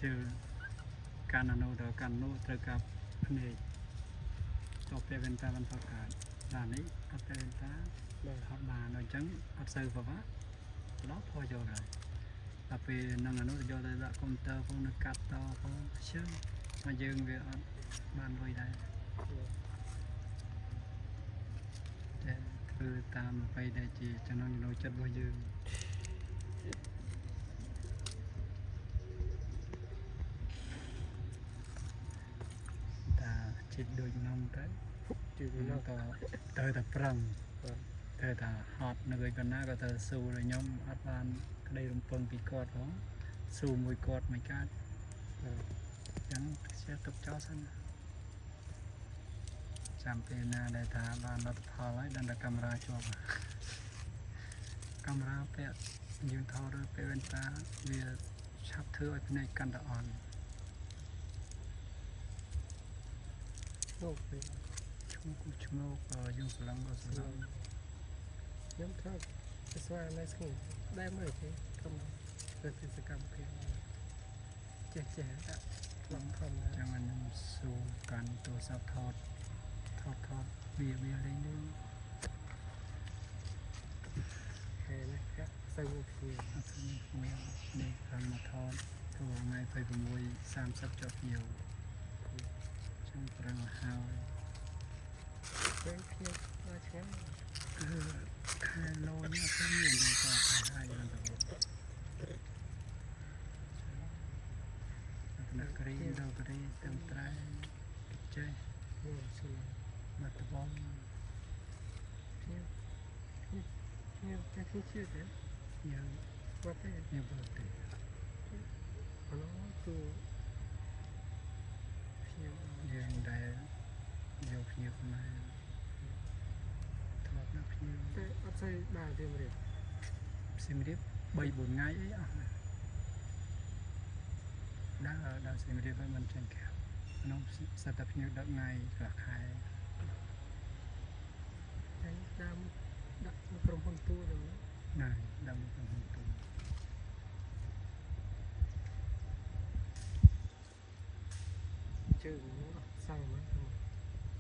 ชื่อการอนุดอกการนู้ตระกับนี่จบเป็นตาบรรพการด่านนี้อัตเป็นตาพับบานโดยจังอัตเซอร์ปะวะล้อพอโยเลย tapi nang anu jo la komputer pun dekat tau pun syeum ma yeungវាអត់បានលុយដែរតែធ្វើតាមអ្វីដែលជាចំណង់ចំណូលចិត្តរបស់យើងតាចិត្តដូចខ្ញុំទៅជួយទៅតែប្រឹងតែថាហត់នៅឯកណ្ណាក៏ទៅស៊ូដល់ខ្ញុំអត់បានក្តីរំពឹងពីគាត់ផងស៊ូមួយគាត់មិនកើតអញ្ចឹងជាទុកចោលសិនចាំពេលណាដែលថាបានលទ្ធផលហើយដល់តែកាមេរ៉ាជាប់កាមេរ៉ាពាក់យើងថតឬពេលវេនតាវាឆាប់ធ្វើឲ្យភ្នែកកាន់តែអន់អូខេឈ្មោះយើងស្លឹងក៏ស្លឹងខ្ញុំថតទៅស្វានៅស្គីដែរមើលទេកុំទៅទីសកម្មភាពចេះដាក់ខ្លងធំចឹងខ្ញុំស៊ូកាន់ទូរស័ព្ទថតវាលេងនេះហើយណាកាក់សូវគ្នាអត់មាននេះតាមមកថតទៅថ្ងៃ26 30ចុចយូរចឹងប្រឹងហើយពេលគ្នាមកឆ្ងាយខែលូនអត់មានទេក៏ហើយហ្នឹងទៅណាក់រីដល់រីទាំងត្រែចេះមកតបងខ្ញុំតែជឿទេយ៉ាងបាត់ទេខ្ញុំបាត់ទេអូទូខ្ញុំយ៉ាងដែលយកខ្ញុំមកថតនៅខ្ញុំតែអត់ស្អីបានទេម្រៀបសិមរៀប3 4ថ្ងៃអីអស់ដល់សិមរៀបឲ្យមិនចាញ់ខាក្នុងសតភ្ញៀវ10ថ្ងៃខ្លះខែតែតាមដាក់ក្រុមហ៊ុនទូទៅណាដាក់ក្រុមហ៊ុនទូជើងសាំង